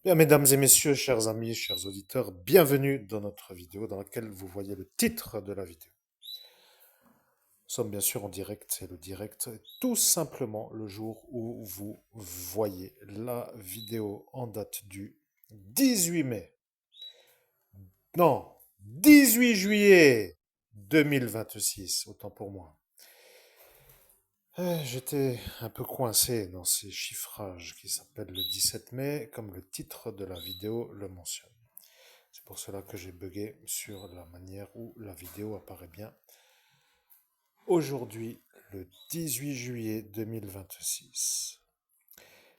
Bien, mesdames et messieurs, chers amis, chers auditeurs, bienvenue dans notre vidéo dans laquelle vous voyez le titre de la vidéo. Nous sommes bien sûr en direct, et le direct est tout simplement le jour où vous voyez la vidéo en date du 18 mai. Non, 18 juillet 2026, autant pour moi. J'étais un peu coincé dans ces chiffrages qui s'appellent le 17 mai, comme le titre de la vidéo le mentionne. C'est pour cela que j'ai bugué sur la manière où la vidéo apparaît bien. Aujourd'hui, le 18 juillet 2026.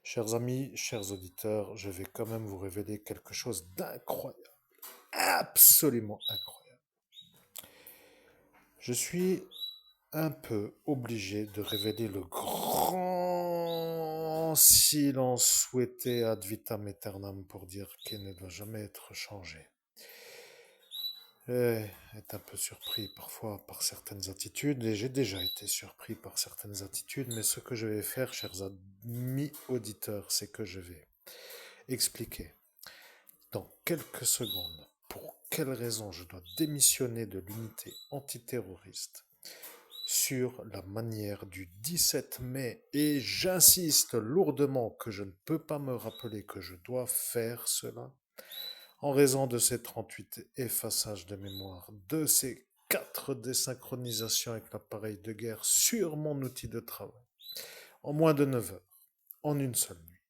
Chers amis, chers auditeurs, je vais quand même vous révéler quelque chose d'incroyable. Absolument incroyable. Je suis un peu obligé de révéler le grand silence souhaité ad vitam aeternam pour dire qu'il ne doit jamais être changé. Est un peu surpris parfois par certaines attitudes, et j'ai déjà été surpris par certaines attitudes, mais ce que je vais faire, chers amis auditeurs, c'est que je vais expliquer dans quelques secondes pour quelles raisons je dois démissionner de l'unité antiterroriste sur la manière du 17 mai, et j'insiste lourdement que je ne peux pas me rappeler que je dois faire cela, en raison de ces 38 effaçages de mémoire, de ces 4 désynchronisations avec l'appareil de guerre sur mon outil de travail, en moins de 9 heures, en une seule nuit.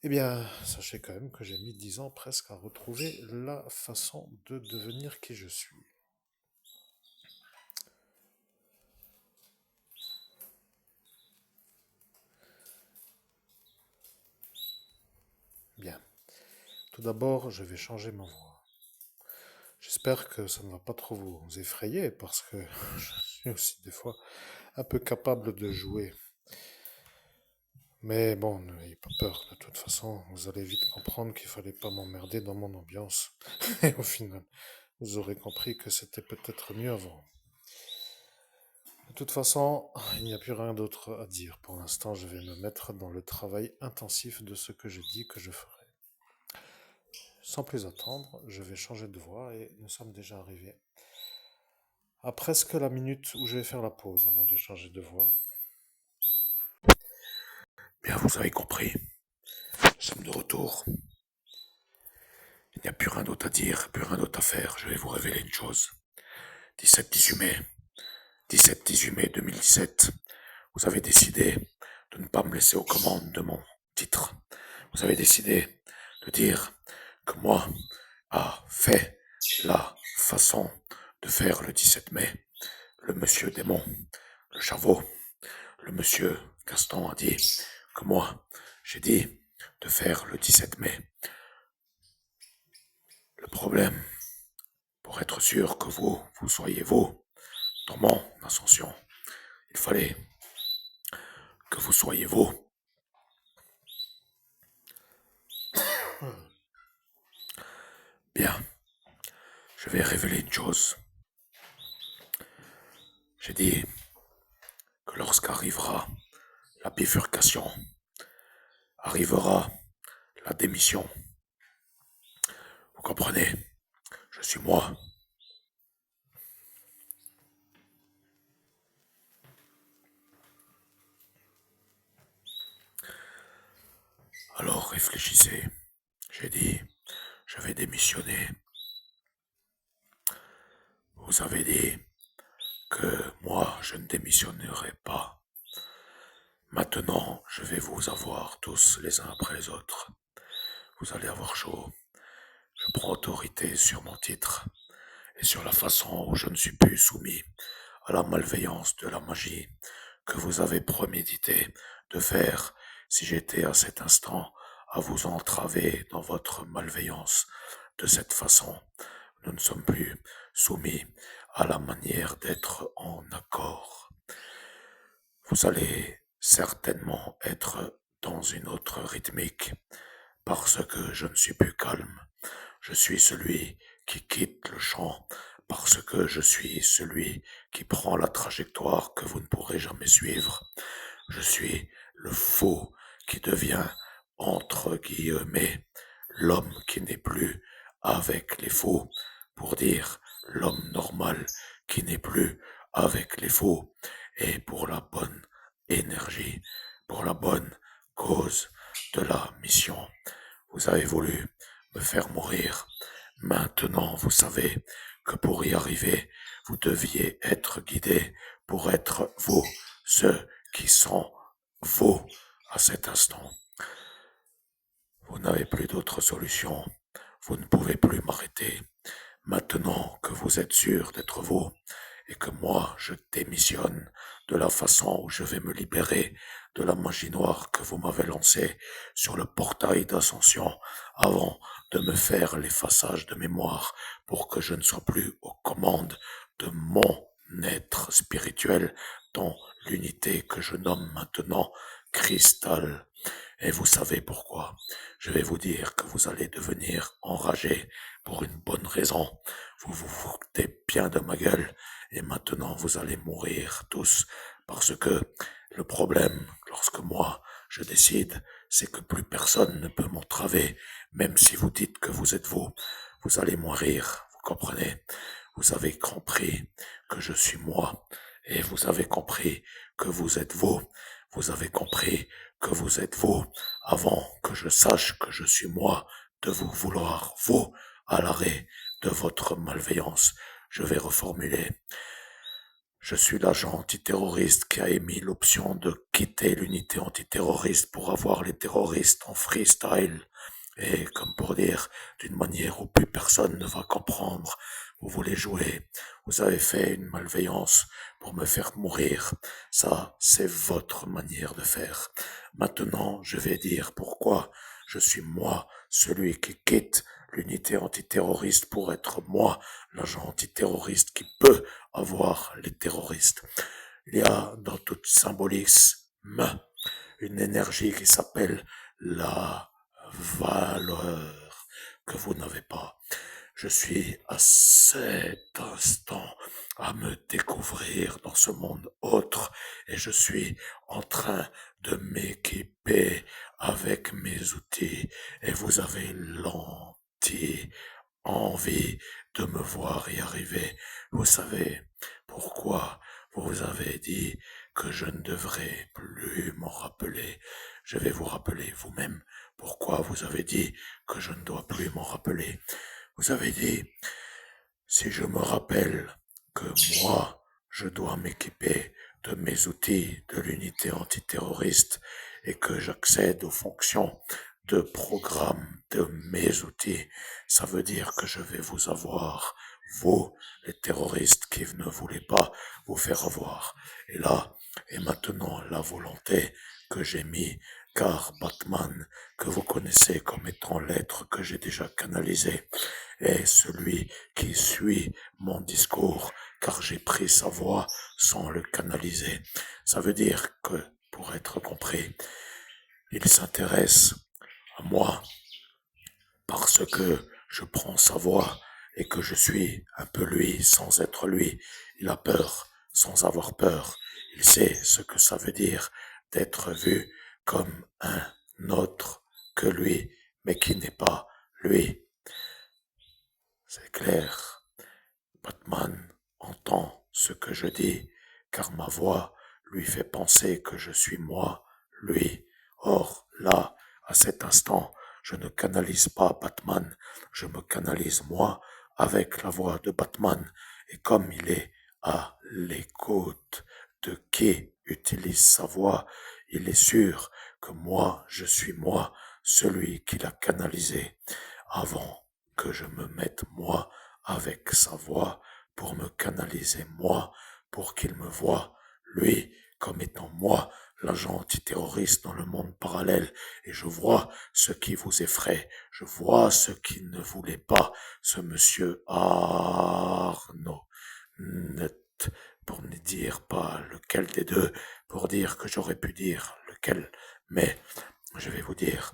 Eh bien, sachez quand même que j'ai mis 10 ans presque à retrouver la façon de devenir qui je suis. Bien. Tout d'abord, je vais changer ma voix. J'espère que ça ne va pas trop vous effrayer parce que je suis aussi des fois un peu capable de jouer. Mais bon, n'ayez pas peur, de toute façon, vous allez vite comprendre qu'il fallait pas m'emmerder dans mon ambiance. Et au final, vous aurez compris que c'était peut-être mieux avant. De toute façon, il n'y a plus rien d'autre à dire. Pour l'instant, je vais me mettre dans le travail intensif de ce que je dis que je ferai. Sans plus attendre, je vais changer de voix et nous sommes déjà arrivés à presque la minute où je vais faire la pause avant de changer de voix. Bien, vous avez compris. Nous sommes de retour. Il n'y a plus rien d'autre à dire, plus rien d'autre à faire. Je vais vous révéler une chose. 17-18 mai. 17-18 mai 2017. Vous avez décidé de ne pas me laisser aux commandes de mon titre. Vous avez décidé de dire que moi a fait la façon de faire le 17 mai. Le monsieur Démon, le Chavot, le monsieur Gaston a dit que moi, j'ai dit de faire le 17 mai. Le problème, pour être sûr que vous soyez vous, dans mon ascension, il fallait que vous soyez vous. Bien, je vais révéler une chose. J'ai dit que lorsqu'arrivera la bifurcation, arrivera la démission. Vous comprenez? Je suis moi. Alors réfléchissez. J'ai dit, je vais démissionner. Vous avez dit que moi, je ne démissionnerai pas. Maintenant, je vais vous avoir tous les uns après les autres. Vous allez avoir chaud. Je prends autorité sur mon titre et sur la façon où je ne suis plus soumis à la malveillance de la magie que vous avez prémédité de faire si j'étais à cet instant à vous entraver dans votre malveillance. De cette façon, nous ne sommes plus soumis à la manière d'être en accord. Vous allez certainement être dans une autre rythmique parce que je ne suis plus calme. Je suis celui qui quitte le champ parce que je suis celui qui prend la trajectoire que vous ne pourrez jamais suivre. Je suis le faux qui devient entre guillemets, l'homme qui n'est plus avec les faux, pour dire l'homme normal qui n'est plus avec les faux, et pour la bonne énergie, pour la bonne cause de la mission. Vous avez voulu me faire mourir. Maintenant, vous savez que pour y arriver, vous deviez être guidé pour être vous, ceux qui sont vous à cet instant. Vous n'avez plus d'autre solution. Vous ne pouvez plus m'arrêter. Maintenant que vous êtes sûr d'être vous et que moi je démissionne de la façon où je vais me libérer de la magie noire que vous m'avez lancée sur le portail d'ascension avant de me faire l'effaçage de mémoire pour que je ne sois plus aux commandes de mon être spirituel dans l'unité que je nomme maintenant cristal. Et vous savez pourquoi. Je vais vous dire que vous allez devenir enragé pour une bonne raison. Vous vous foutez bien de ma gueule et maintenant vous allez mourir tous parce que le problème, lorsque moi je décide, c'est que plus personne ne peut m'entraver, même si vous dites que vous êtes vous. Vous allez mourir, vous comprenez? Vous avez compris que je suis moi et vous avez compris que vous êtes vous. Vous avez compris que vous êtes vous avant que je sache que je suis moi de vous vouloir vous à l'arrêt de votre malveillance. Je vais reformuler. Je suis l'agent antiterroriste qui a émis l'option de quitter l'unité antiterroriste pour avoir les terroristes en freestyle. Et comme pour dire, d'une manière où plus personne ne va comprendre, vous voulez jouer, vous avez fait une malveillance pour me faire mourir. Ça, c'est votre manière de faire. Maintenant, je vais dire pourquoi je suis moi, celui qui quitte l'unité antiterroriste pour être moi, l'agent antiterroriste qui peut avoir les terroristes. Il y a dans tout symbolisme une énergie qui s'appelle la valeur que vous n'avez pas. Je suis à cet instant à me découvrir dans ce monde autre et je suis en train de m'équiper avec mes outils et vous avez envie de me voir y arriver. Vous savez pourquoi vous avez dit que je ne devrais plus m'en rappeler. Je vais vous rappeler vous-même pourquoi vous avez dit que je ne dois plus m'en rappeler. Vous avez dit, si je me rappelle que moi, je dois m'équiper de mes outils de l'unité antiterroriste et que j'accède aux fonctions de programme de mes outils, ça veut dire que je vais vous avoir, vous, les terroristes qui ne voulaient pas vous faire avoir. Et là, et maintenant, la volonté que j'ai mis, car Batman, que vous connaissez comme étant l'être que j'ai déjà canalisé, est celui qui suit mon discours, car j'ai pris sa voix sans le canaliser. Ça veut dire que, pour être compris, il s'intéresse à moi parce que je prends sa voix et que je suis un peu lui sans être lui. Il a peur sans avoir peur. Il sait ce que ça veut dire d'être vu comme un autre que lui, mais qui n'est pas lui. C'est clair. Batman entend ce que je dis, car ma voix lui fait penser que je suis moi, lui. Or, là, à cet instant, je ne canalise pas Batman, je me canalise moi avec la voix de Batman. Et comme il est à l'écoute de qui utilise sa voix, il est sûr que moi, je suis moi, celui qui l'a canalisé avant que je me mette moi avec sa voix pour me canaliser moi, pour qu'il me voie, lui, comme étant moi, l'agent antiterroriste dans le monde parallèle, et je vois ce qui vous effraie, je vois ce qui ne voulait pas, ce monsieur Arnaud, pour ne dire pas lequel des deux, pour dire que j'aurais pu dire lequel, mais je vais vous dire,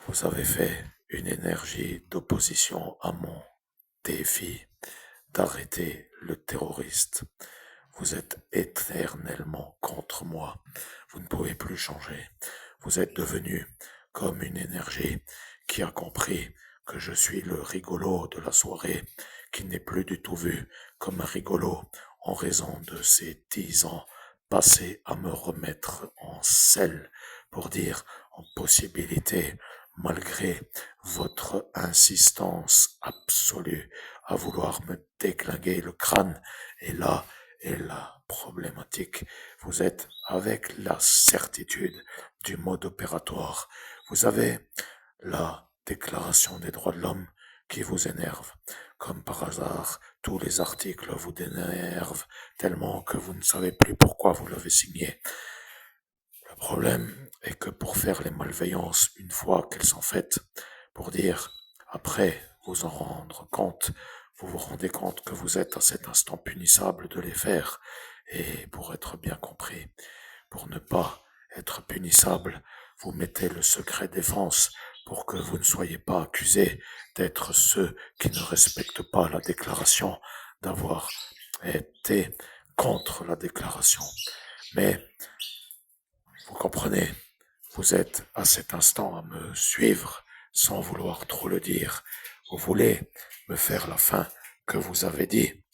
vous avez fait une énergie d'opposition à mon défi d'arrêter le terroriste. Vous êtes éternellement contre moi. Vous ne pouvez plus changer. Vous êtes devenu comme une énergie qui a compris que je suis le rigolo de la soirée, qui n'est plus du tout vu comme un rigolo en raison de ces 10 ans passés à me remettre en selle pour dire en possibilité, malgré votre insistance absolue à vouloir me déglinguer le crâne. Et là est la problématique. Vous êtes avec la certitude du mode opératoire. Vous avez la Déclaration des droits de l'homme qui vous énerve. Comme par hasard, tous les articles vous énervent tellement que vous ne savez plus pourquoi vous l'avez signé. Le problème est que pour faire les malveillances une fois qu'elles sont faites, pour dire après vous en rendre compte, vous vous rendez compte que vous êtes à cet instant punissable de les faire. Et pour être bien compris, pour ne pas être punissable, vous mettez le secret défense pour que vous ne soyez pas accusés d'être ceux qui ne respectent pas la déclaration, d'avoir été contre la déclaration. Mais vous comprenez, vous êtes à cet instant à me suivre sans vouloir trop le dire. Vous voulez me faire la fin que vous avez dit.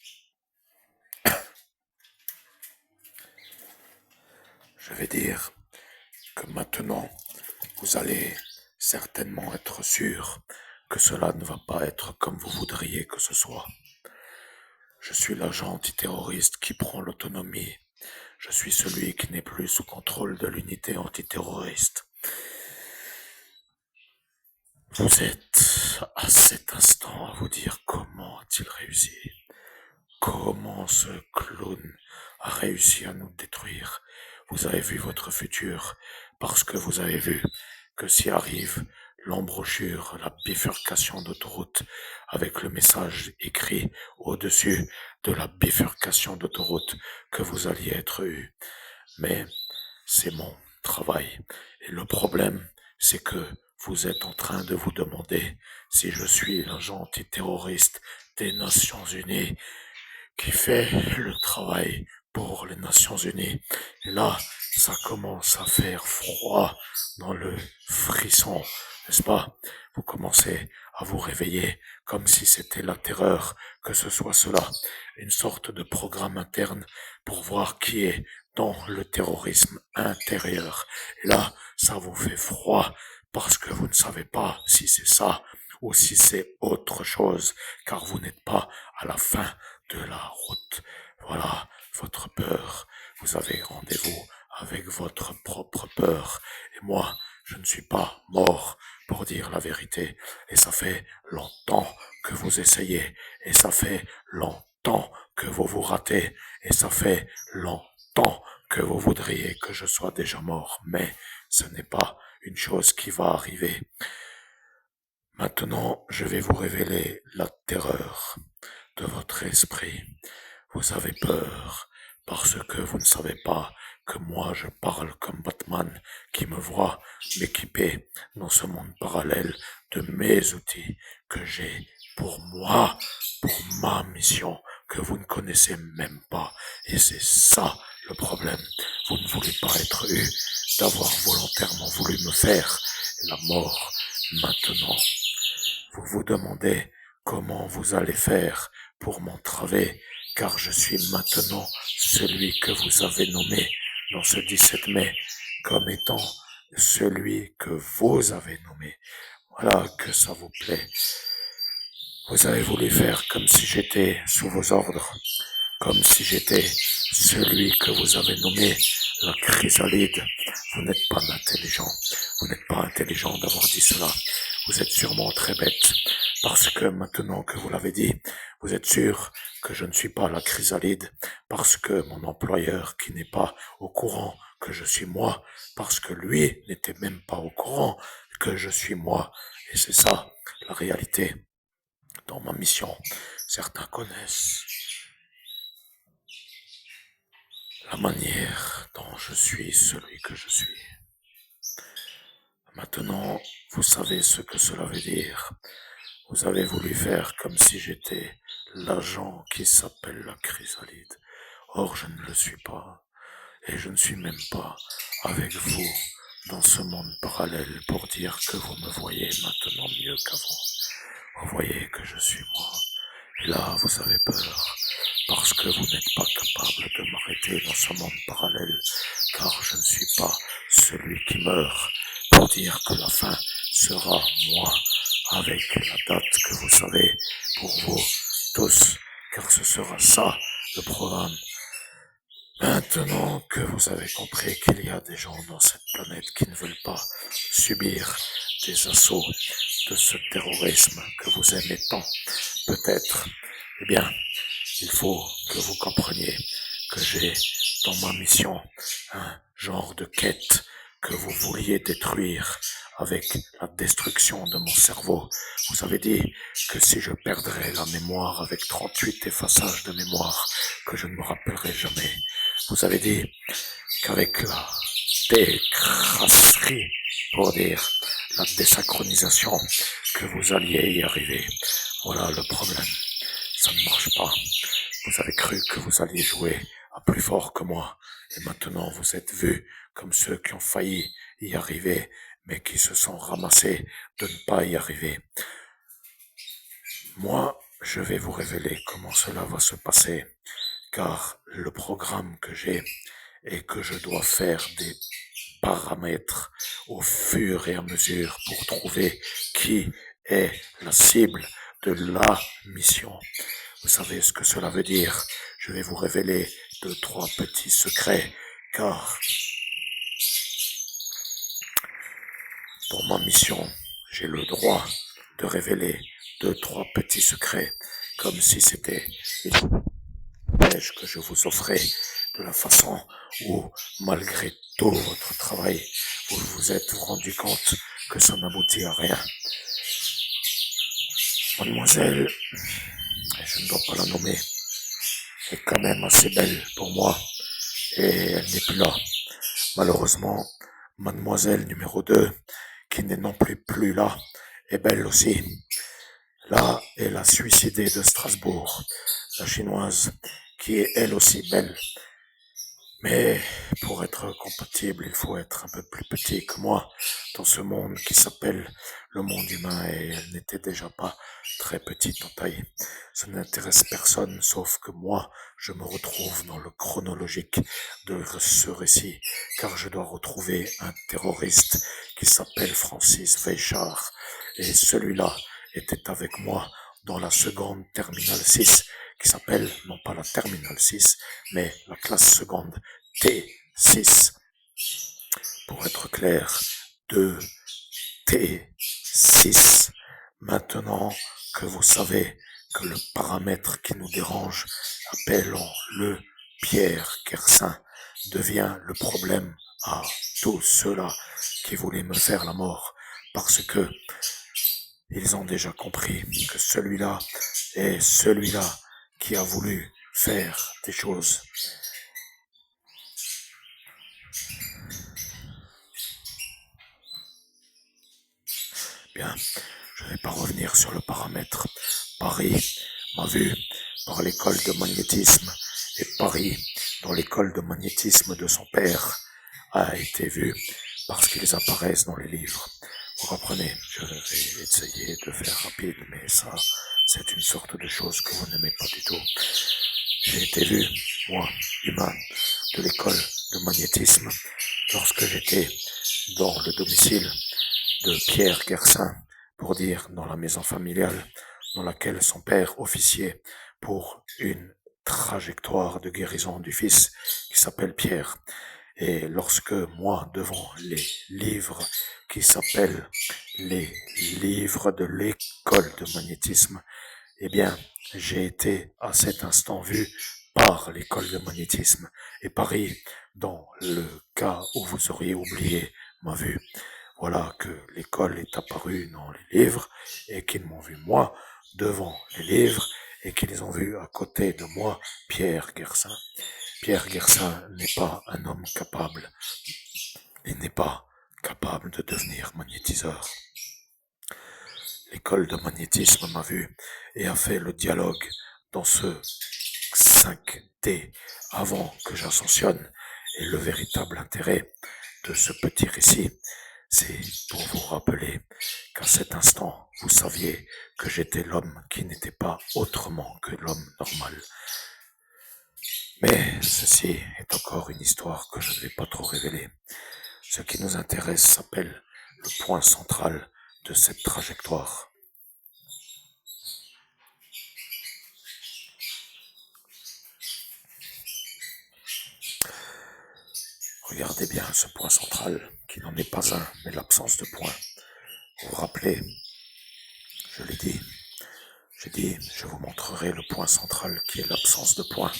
Je vais dire que maintenant, vous allez certainement être sûr que cela ne va pas être comme vous voudriez que ce soit. Je suis l'agent antiterroriste qui prend l'autonomie. Je suis celui qui n'est plus sous contrôle de l'unité antiterroriste. Vous êtes à cet instant à vous dire comment a-t-il réussi? Comment ce clown a réussi à nous détruire? Vous avez vu votre futur parce que vous avez vu que si arrive l'embrochure, la bifurcation d'autoroute avec le message écrit au-dessus de la bifurcation d'autoroute que vous alliez être eu. Mais c'est mon travail. Et le problème, c'est que vous êtes en train de vous demander si je suis l'agent antiterroriste des Nations Unies qui fait le travail pour les Nations Unies. Et là, ça commence à faire froid dans le frisson, n'est-ce pas? Vous commencez à vous réveiller comme si c'était la terreur, que ce soit cela, une sorte de programme interne pour voir qui est dans le terrorisme intérieur. Et là, ça vous fait froid parce que vous ne savez pas si c'est ça ou si c'est autre chose, car vous n'êtes pas à la fin de la route. Voilà votre peur. Vous avez rendez-vous avec votre propre peur. Et moi, je ne suis pas mort pour dire la vérité. Et ça fait longtemps que vous essayez. Et ça fait longtemps que vous vous ratez. Et ça fait longtemps que vous voudriez que je sois déjà mort. Mais ce n'est pas une chose qui va arriver. Maintenant, je vais vous révéler la terreur de votre esprit. Vous avez peur parce que vous ne savez pas que moi je parle comme Batman qui me voit m'équiper dans ce monde parallèle de mes outils que j'ai pour moi, pour ma mission que vous ne connaissez même pas. Et c'est ça le problème. Vous ne voulez pas être eu d'avoir volontairement voulu me faire la mort maintenant. Vous vous demandez comment vous allez faire pour m'entraver, car je suis maintenant celui que vous avez nommé dans ce 17 mai comme étant celui que vous avez nommé. Voilà que ça vous plaît. Vous avez voulu faire comme si j'étais sous vos ordres, comme si j'étais celui que vous avez nommé la chrysalide. Vous n'êtes pas intelligent. Vous n'êtes pas intelligent d'avoir dit cela. Vous êtes sûrement très bête. Parce que maintenant que vous l'avez dit, vous êtes sûr que je ne suis pas la chrysalide. Parce que mon employeur qui n'est pas au courant que je suis moi, parce que lui n'était même pas au courant que je suis moi. Et c'est ça, la réalité. Dans ma mission, certains connaissent la manière dont je suis celui que je suis. Maintenant, vous savez ce que cela veut dire. Vous avez voulu faire comme si j'étais l'agent qui s'appelle la chrysalide. Or, je ne le suis pas. Et je ne suis même pas avec vous dans ce monde parallèle pour dire que vous me voyez maintenant mieux qu'avant. Vous voyez que je suis moi. Et là, vous avez peur, parce que vous n'êtes pas capable de m'arrêter dans ce monde parallèle, car je ne suis pas celui qui meurt pour dire que la fin sera moi, avec la date que vous savez pour vous tous, car ce sera ça le programme. Maintenant que vous avez compris qu'il y a des gens dans cette planète qui ne veulent pas subir des assauts de ce terrorisme que vous aimez tant, peut-être, eh bien, il faut que vous compreniez que j'ai dans ma mission un genre de quête que vous vouliez détruire avec la destruction de mon cerveau. Vous avez dit que si je perdrais la mémoire avec 38 effaçages de mémoire, que je ne me rappellerai jamais. Vous avez dit qu'avec la décrasserie, pour dire la désynchronisation, que vous alliez y arriver. Voilà le problème. Ça ne marche pas. Vous avez cru que vous alliez jouer à plus fort que moi. Et maintenant, vous êtes vus comme ceux qui ont failli y arriver, mais qui se sont ramassés de ne pas y arriver. Moi, je vais vous révéler comment cela va se passer, car le programme que j'ai est que je dois faire des paramètres au fur et à mesure pour trouver qui est la cible de la mission. Vous savez ce que cela veut dire? Je vais vous révéler 2-3 petits secrets, car dans ma mission, j'ai le droit de révéler 2-3 petits secrets, comme si c'était une piège que je vous offrais, de la façon où, malgré tout votre travail, vous vous êtes rendu compte que ça n'aboutit à rien. Mademoiselle, je ne dois pas la nommer, est quand même assez belle pour moi, et elle n'est plus là. Malheureusement, mademoiselle numéro 2, qui n'est non plus là, est belle aussi. Là est la suicidée de Strasbourg, la chinoise, qui est elle aussi belle. Mais pour être compatible, il faut être un peu plus petit que moi dans ce monde qui s'appelle le monde humain, et elle n'était déjà pas très petite en taille. Ça n'intéresse personne sauf que moi, je me retrouve dans le chronologique de ce récit, car je dois retrouver un terroriste qui s'appelle Francis Weichard, et celui-là était avec moi dans la seconde terminale 6, qui s'appelle non pas la terminale 6, mais la classe seconde T6. Pour être clair, 2T6. Maintenant que vous savez que le paramètre qui nous dérange, appelons-le Pierre Kersin, devient le problème à tous ceux-là qui voulaient me faire la mort, parce que ils ont déjà compris que celui-là est celui-là qui a voulu faire des choses. Bien, je ne vais pas revenir sur le paramètre. Paris m'a vu par l'école de magnétisme, et Paris, dans l'école de magnétisme de son père, a été vu parce qu'ils apparaissent dans les livres. Vous comprenez, je vais essayer de faire rapide, mais ça, c'est une sorte de chose que vous n'aimez pas du tout. J'ai été vu, moi, humain, de l'école de magnétisme, lorsque j'étais dans le domicile de Pierre Kersin, pour dire dans la maison familiale dans laquelle son père officiait pour une trajectoire de guérison du fils qui s'appelle Pierre. Et lorsque moi, devant les livres qui s'appellent les livres de l'école de magnétisme, eh bien, j'ai été à cet instant vu par l'école de magnétisme, et Paris, dans le cas où vous auriez oublié, m'a vu. Voilà que l'école est apparue dans les livres, et qu'ils m'ont vu moi devant les livres, et qu'ils ont vu à côté de moi Pierre Kersin. Pierre Kersin n'est pas un homme capable. Il n'est pas capable de devenir magnétiseur. L'école de magnétisme m'a vu et a fait le dialogue dans ce 5D avant que j'ascensionne. Et le véritable intérêt de ce petit récit, c'est pour vous rappeler qu'à cet instant, vous saviez que j'étais l'homme qui n'était pas autrement que l'homme normal. Mais ceci est encore une histoire que je ne vais pas trop révéler. Ce qui nous intéresse s'appelle le point central de cette trajectoire. Regardez bien ce point central, qui n'en est pas un, mais l'absence de point. Vous vous rappelez, je l'ai dit, j'ai dit, je vous montrerai le point central qui est l'absence de point.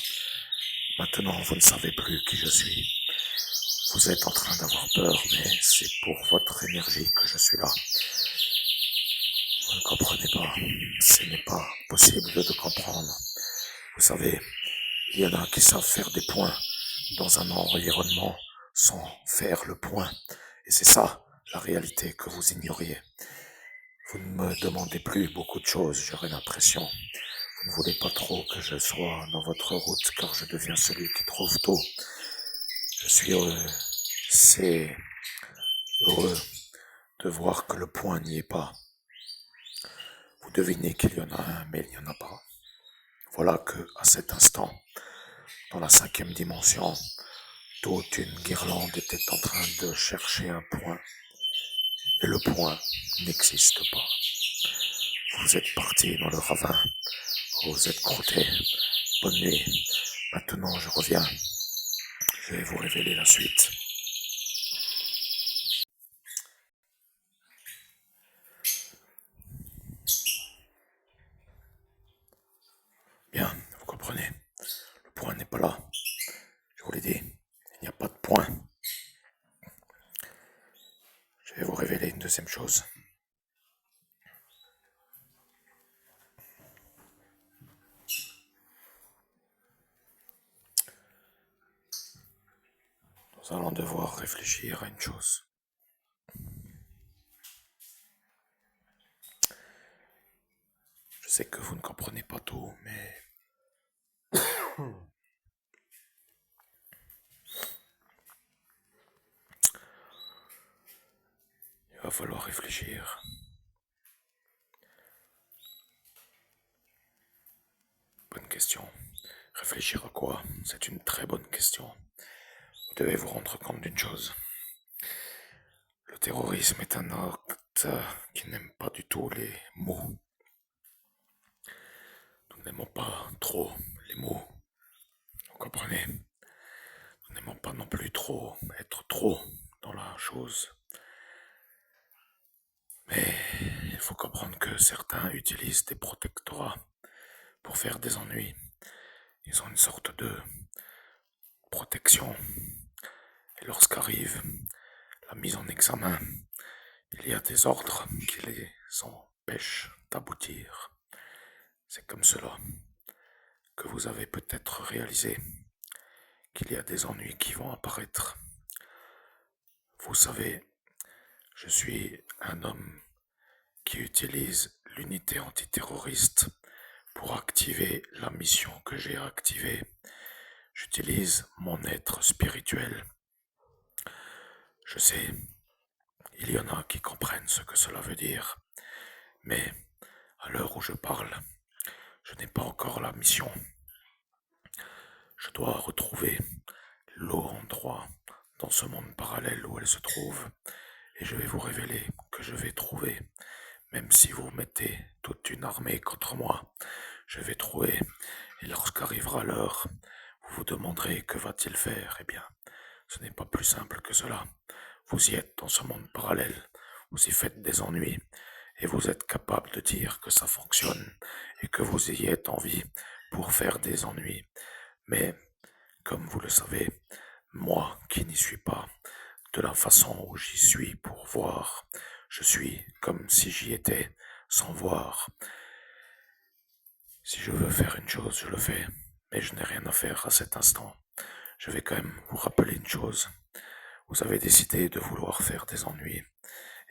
Maintenant, vous ne savez plus qui je suis. Vous êtes en train d'avoir peur, mais c'est pour votre énergie que je suis là. Vous ne comprenez pas. Ce n'est pas possible de comprendre. Vous savez, il y en a qui savent faire des points dans un environnement sans faire le point. Et c'est ça, la réalité que vous ignoriez. Vous ne me demandez plus beaucoup de choses, j'aurais l'impression. Vous ne voulez pas trop que je sois dans votre route, car je deviens celui qui trouve tout. Je suis heureux. C'est heureux de voir que le point n'y est pas. Vous devinez qu'il y en a un, mais il n'y en a pas. Voilà que, à cet instant, dans la 5e dimension, toute une guirlande était en train de chercher un point. Et le point n'existe pas. Vous êtes parti dans le ravin. Vous êtes crotté. Bonne nuit. Maintenant, je reviens. Je vais vous révéler la suite. Bien, vous comprenez. Le point n'est pas là. Je vous l'ai dit, il n'y a pas de point. Je vais vous révéler une deuxième chose. Nous allons devoir réfléchir à une chose. Je sais que vous ne comprenez pas tout, mais il va falloir réfléchir. Bonne question. Réfléchir à quoi? C'est une très bonne question. Vous devez vous rendre compte d'une chose. Le terrorisme est un acte qui n'aime pas du tout les mots. Nous n'aimons pas trop les mots. Vous comprenez? Nous n'aimons pas non plus trop être trop dans la chose. Mais il faut comprendre que certains utilisent des protectorats pour faire des ennuis. Ils ont une sorte de protection. Et lorsqu'arrive la mise en examen, il y a des ordres qui les empêchent d'aboutir. C'est comme cela que vous avez peut-être réalisé qu'il y a des ennuis qui vont apparaître. Vous savez, je suis un homme qui utilise l'unité antiterroriste pour activer la mission que j'ai activée. J'utilise mon être spirituel. Je sais, il y en a qui comprennent ce que cela veut dire, mais à l'heure où je parle, je n'ai pas encore la mission. Je dois retrouver l'endroit dans ce monde parallèle où elle se trouve, et je vais vous révéler que je vais trouver. Même si vous mettez toute une armée contre moi, je vais trouver, et lorsqu'arrivera l'heure, vous vous demanderez que va-t-il faire. Eh bien, ce n'est pas plus simple que cela. Vous y êtes dans ce monde parallèle, vous y faites des ennuis, et vous êtes capable de dire que ça fonctionne, et que vous y êtes en vie pour faire des ennuis. Mais, comme vous le savez, moi qui n'y suis pas, de la façon où j'y suis pour voir, je suis comme si j'y étais sans voir. Si je veux faire une chose, je le fais, mais je n'ai rien à faire à cet instant. Je vais quand même vous rappeler une chose. Vous avez décidé de vouloir faire des ennuis,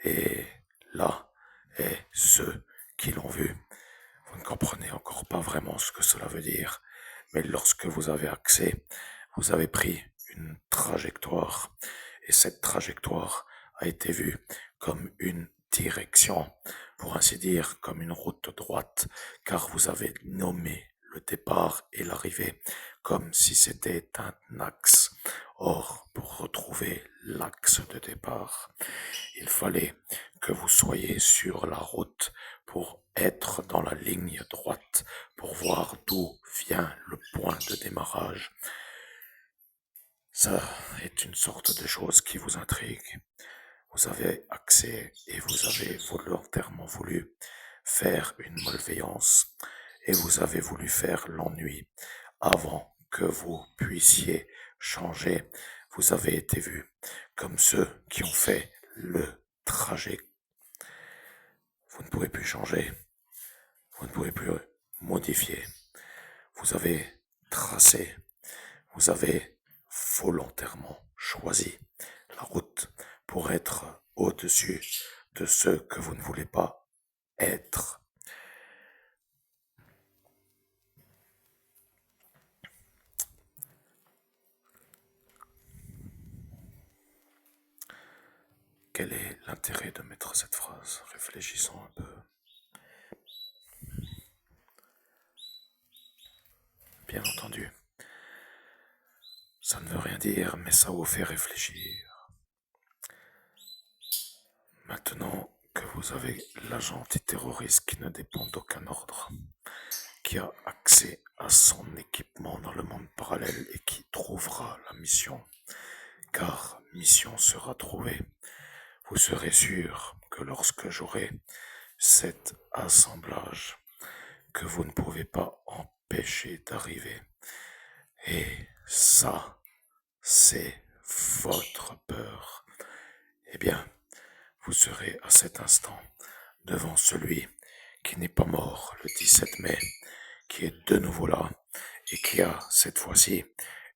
et là est ceux qui l'ont vu. Vous ne comprenez encore pas vraiment ce que cela veut dire, mais lorsque vous avez accès, vous avez pris une trajectoire, Et cette trajectoire a été vue comme une direction, pour ainsi dire, comme une route droite, car vous avez nommé le départ et l'arrivée comme si c'était un axe. Or, pour retrouver l'axe de départ, il fallait que vous soyez sur la route pour être dans la ligne droite, pour voir d'où vient le point de démarrage. Ça est une sorte de chose qui vous intrigue. Vous avez accès et vous avez volontairement voulu faire une malveillance et vous avez voulu faire l'ennui avant que vous puissiez changer. Vous avez été vu comme ceux qui ont fait le trajet. Vous ne pouvez plus changer, vous ne pouvez plus modifier. Vous avez tracé, vous avez volontairement choisi la route pour être au-dessus de ceux que vous ne voulez pas être. Quel est l'intérêt de mettre cette phrase? Réfléchissons un peu. Bien entendu, ça ne veut rien dire, mais ça vous fait réfléchir. Maintenant que vous avez l'agent antiterroriste qui ne dépend d'aucun ordre, qui a accès à son équipement dans le monde parallèle et qui trouvera la mission, car mission sera trouvée, vous serez sûr que lorsque j'aurai cet assemblage, que vous ne pouvez pas empêcher d'arriver, et ça, c'est votre peur, eh bien, vous serez à cet instant devant celui qui n'est pas mort le 17 mai, qui est de nouveau là et qui a cette fois-ci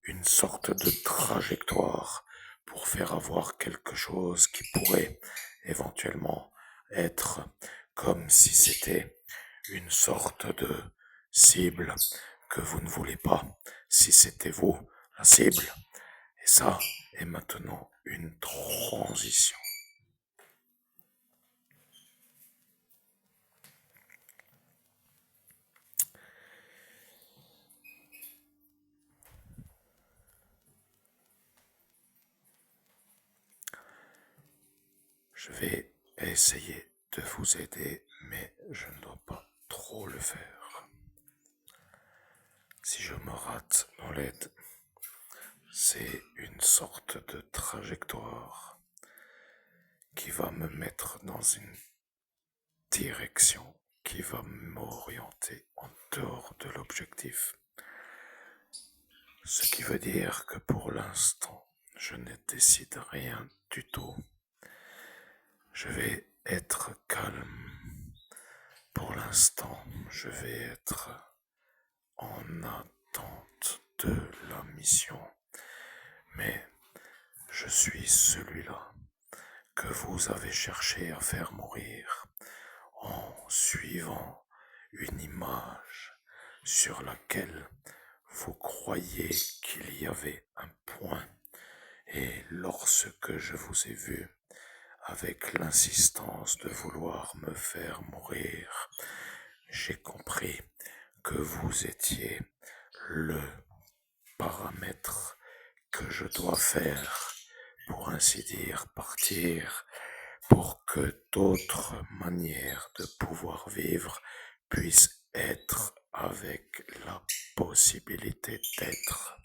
une sorte de trajectoire pour faire avoir quelque chose qui pourrait éventuellement être comme si c'était une sorte de cible que vous ne voulez pas, si c'était vous la cible. Et ça est maintenant une transition. Je vais essayer de vous aider, mais je ne dois pas trop le faire. Si je me rate dans l'aide, c'est une sorte de trajectoire qui va me mettre dans une direction qui va m'orienter en dehors de l'objectif. Ce qui veut dire que pour l'instant, je ne décide rien du tout. Je vais être calme. Pour l'instant, je vais être en attente de la mission. Mais je suis celui-là que vous avez cherché à faire mourir en suivant une image sur laquelle vous croyez qu'il y avait un point. Et lorsque je vous ai vu, avec l'insistance de vouloir me faire mourir, j'ai compris que vous étiez le paramètre que je dois faire, pour ainsi dire, partir, pour que d'autres manières de pouvoir vivre puissent être avec la possibilité d'être.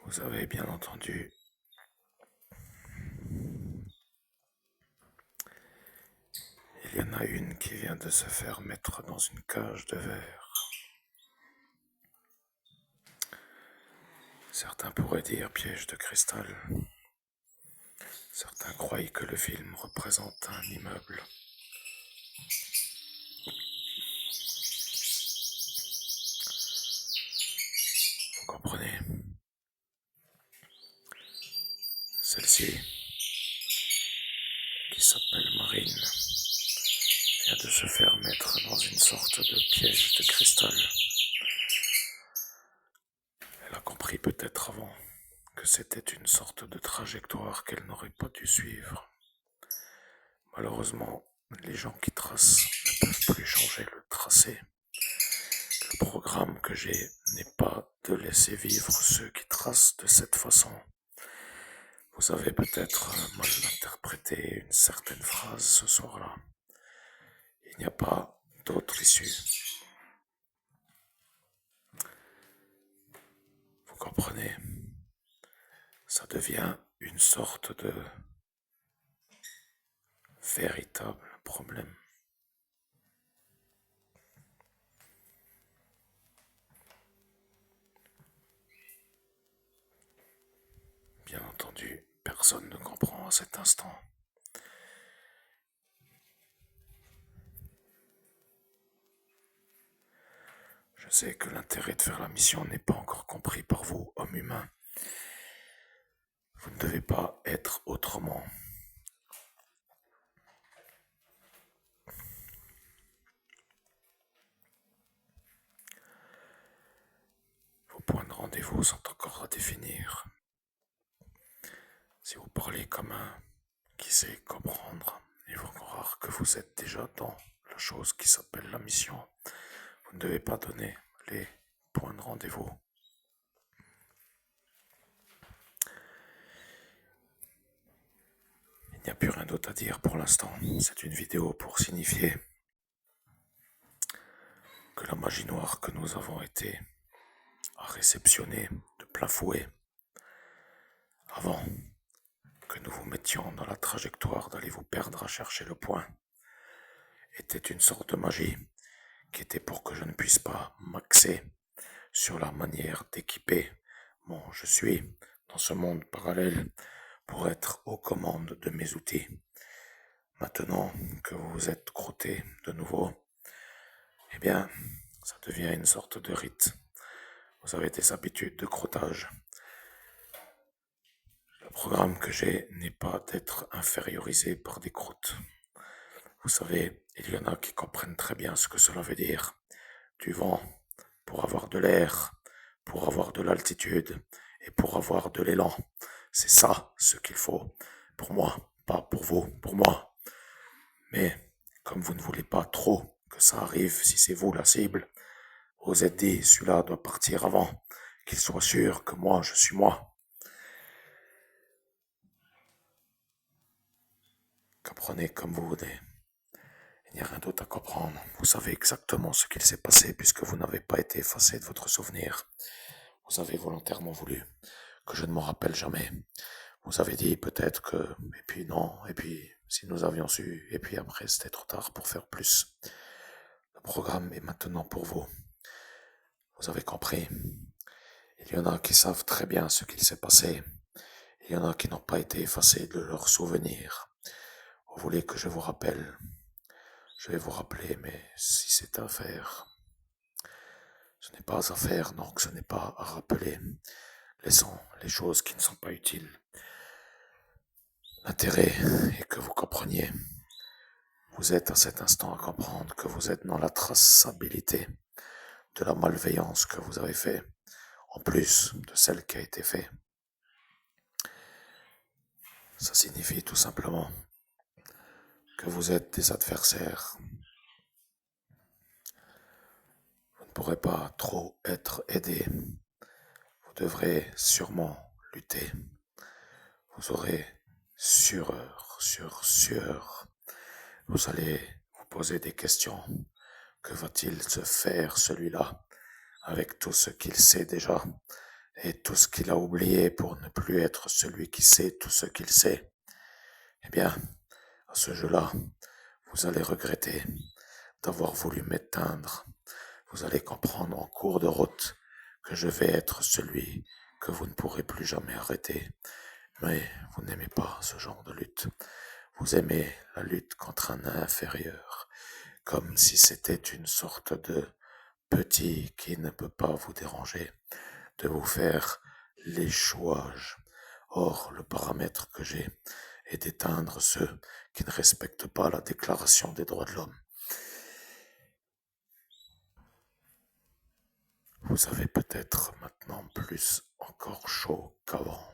Vous avez bien entendu, il y en a une qui vient de se faire mettre dans une cage de verre. Certains pourraient dire piège de cristal. Certains croient que le film représente un immeuble. Vous comprenez? Celle-ci qui s'appelle Marine vient de se faire mettre dans une sorte de piège de cristal. Elle a compris peut-être avant que c'était une sorte de trajectoire qu'elle n'aurait pas dû suivre. Malheureusement, les gens qui tracent ne peuvent plus changer le tracé. Le programme que j'ai n'est pas de laisser vivre ceux qui tracent de cette façon. Vous avez peut-être mal interprété une certaine phrase ce soir-là. Il n'y a pas d'autre issue. Vous comprenez? Ça devient une sorte de véritable problème. Bien entendu, personne ne comprend à cet instant. Je sais que l'intérêt de faire la mission n'est pas encore compris par vous, hommes humains. Vous ne devez pas être autrement. Vos points de rendez-vous sont encore à définir. Si vous parlez comme un qui sait comprendre, ils vont croire que vous êtes déjà dans la chose qui s'appelle la mission. Vous ne devez pas donner les points de rendez-vous. Il n'y a plus rien d'autre à dire pour l'instant. C'est une vidéo pour signifier que la magie noire que nous avons été à réceptionner de plein fouet avant que nous vous mettions dans la trajectoire d'aller vous perdre à chercher le point était une sorte de magie qui était pour que je ne puisse pas m'axer sur la manière d'équiper mon je suis dans ce monde parallèle pour être aux commandes de mes outils. Maintenant que vous vous êtes crotté de nouveau, eh bien, ça devient une sorte de rite. Vous avez des habitudes de crottage. Le programme que j'ai n'est pas d'être infériorisé par des croûtes. Vous savez, il y en a qui comprennent très bien ce que cela veut dire. Du vent, pour avoir de l'air, pour avoir de l'altitude et pour avoir de l'élan. C'est ça ce qu'il faut. Pour moi, pas pour vous, pour moi. Mais comme vous ne voulez pas trop que ça arrive si c'est vous la cible, vous êtes dit, celui-là doit partir avant, qu'il soit sûr que moi je suis moi. Comprenez comme vous voulez. Il n'y a rien d'autre à comprendre. Vous savez exactement ce qu'il s'est passé puisque vous n'avez pas été effacé de votre souvenir. Vous avez volontairement voulu que je ne m'en rappelle jamais. Vous avez dit peut-être que, et puis non, et puis si nous avions su, et puis après c'était trop tard pour faire plus. Le programme est maintenant pour vous. Vous avez compris. Il y en a qui savent très bien ce qu'il s'est passé. Il y en a qui n'ont pas été effacés de leurs souvenirs. Vous voulez que je vous rappelle? Je vais vous rappeler, mais si c'est à faire, ce n'est pas à faire, donc ce n'est pas à rappeler. Laissons les choses qui ne sont pas utiles. L'intérêt est que vous compreniez. Vous êtes à cet instant à comprendre que vous êtes dans la traçabilité de la malveillance que vous avez fait, en plus de celle qui a été faite. Ça signifie tout simplement que vous êtes des adversaires. Vous ne pourrez pas trop être aidé. Vous devrez sûrement lutter. Vous aurez sueur sur sueur. Vous allez vous poser des questions. Que va-t-il se faire celui-là avec tout ce qu'il sait déjà et tout ce qu'il a oublié pour ne plus être celui qui sait tout ce qu'il sait? Eh bien, à ce jeu-là, vous allez regretter d'avoir voulu m'éteindre. Vous allez comprendre en cours de route que je vais être celui que vous ne pourrez plus jamais arrêter. Mais vous n'aimez pas ce genre de lutte. Vous aimez la lutte contre un inférieur, comme si c'était une sorte de petit qui ne peut pas vous déranger, de vous faire l'échouage. Or, le paramètre que j'ai et d'éteindre ceux qui ne respectent pas la Déclaration des droits de l'homme. Vous avez peut-être maintenant plus encore chaud qu'avant,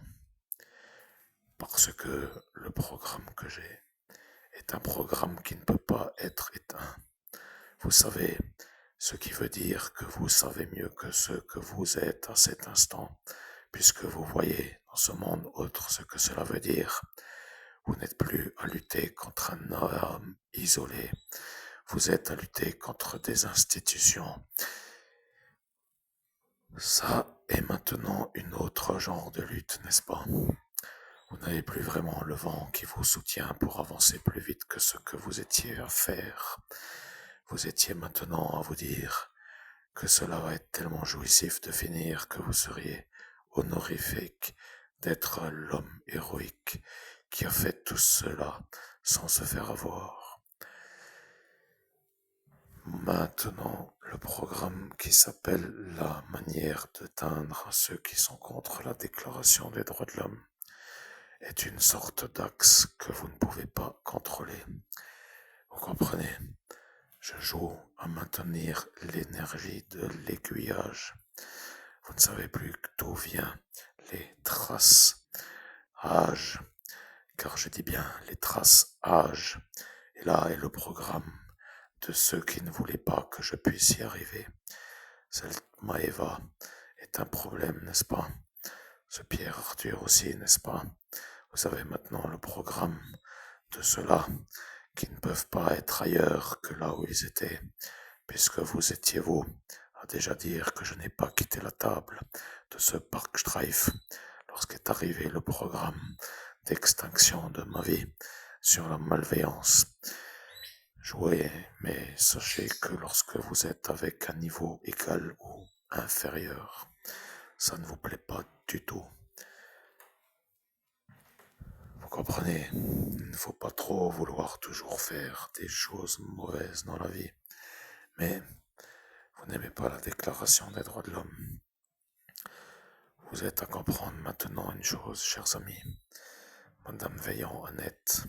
parce que le programme que j'ai est un programme qui ne peut pas être éteint. Vous savez, ce qui veut dire que vous savez mieux que ce que vous êtes à cet instant, puisque vous voyez dans ce monde autre ce que cela veut dire. Vous n'êtes plus à lutter contre un homme isolé, vous êtes à lutter contre des institutions. Ça est maintenant une autre genre de lutte, n'est-ce pas? Vous n'avez plus vraiment le vent qui vous soutient pour avancer plus vite que ce que vous étiez à faire. Vous étiez maintenant à vous dire que cela va être tellement jouissif de finir que vous seriez honorifique d'être l'homme héroïque qui a fait tout cela sans se faire avoir. Maintenant, le programme qui s'appelle la manière d'atteindre ceux qui sont contre la Déclaration des droits de l'homme est une sorte d'axe que vous ne pouvez pas contrôler. Vous comprenez? Je joue à maintenir l'énergie de l'aiguillage. Vous ne savez plus d'où viennent les traces âge, car je dis bien les traces âge. Et là est le programme de ceux qui ne voulaient pas que je puisse y arriver. Cette Maëva est un problème, n'est-ce pas? Ce Pierre Arthur aussi, n'est-ce pas? Vous avez maintenant le programme de ceux-là qui ne peuvent pas être ailleurs que là où ils étaient, puisque vous étiez vous à déjà dire que je n'ai pas quitté la table de ce Parkstreif lorsqu'est arrivé le programme d'extinction de ma vie sur la malveillance. Jouez, mais sachez que lorsque vous êtes avec un niveau égal ou inférieur, ça ne vous plaît pas du tout. Vous comprenez, il ne faut pas trop vouloir toujours faire des choses mauvaises dans la vie. Mais vous n'aimez pas la Déclaration des droits de l'homme. Vous êtes à comprendre maintenant une chose, chers amis. Madame Veillant-Annette,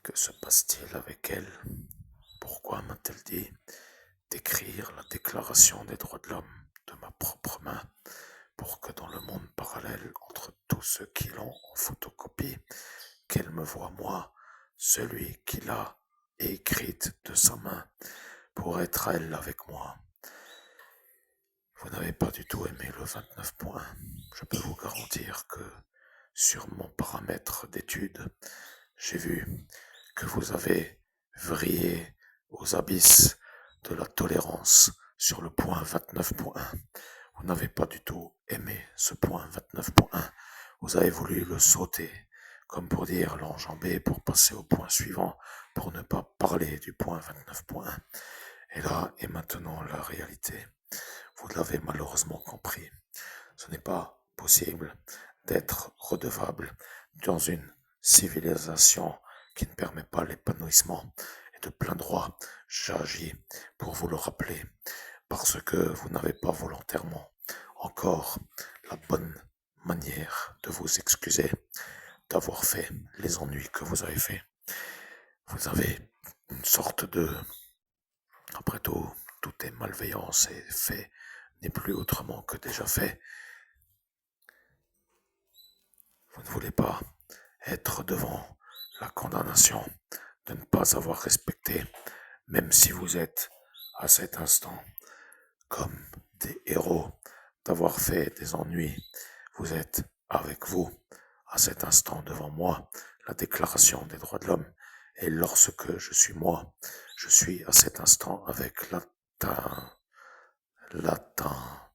que se passe-t-il avec elle? Pourquoi m'a-t-elle dit d'écrire la Déclaration des droits de l'homme de ma propre main pour que dans le monde parallèle entre tous ceux qui l'ont en photocopie, qu'elle me voie moi, celui qui l'a écrite de sa main, pour être elle avec moi. Vous n'avez pas du tout aimé le 29 points. Je peux vous garantir que sur mon paramètre d'étude, j'ai vu que vous avez vrillé aux abysses de la tolérance sur le point 29.1. Vous n'avez pas du tout aimé ce point 29.1. Vous avez voulu le sauter, comme pour dire l'enjamber pour passer au point suivant, pour ne pas parler du point 29.1. Et là est maintenant la réalité. Vous l'avez malheureusement compris. Ce n'est pas possible d'être redevable dans une civilisation qui ne permet pas l'épanouissement et de plein droit. J'agis pour vous le rappeler parce que vous n'avez pas volontairement encore la bonne manière de vous excuser d'avoir fait les ennuis que vous avez faits. Vous avez une sorte de... Après tout, tout est malveillance et fait n'est plus autrement que déjà fait. Vous ne voulez pas être devant la condamnation de ne pas avoir respecté, même si vous êtes à cet instant comme des héros, d'avoir fait des ennuis. Vous êtes avec vous à cet instant devant moi, la Déclaration des droits de l'homme. Et lorsque je suis moi, je suis à cet instant avec latin, latin,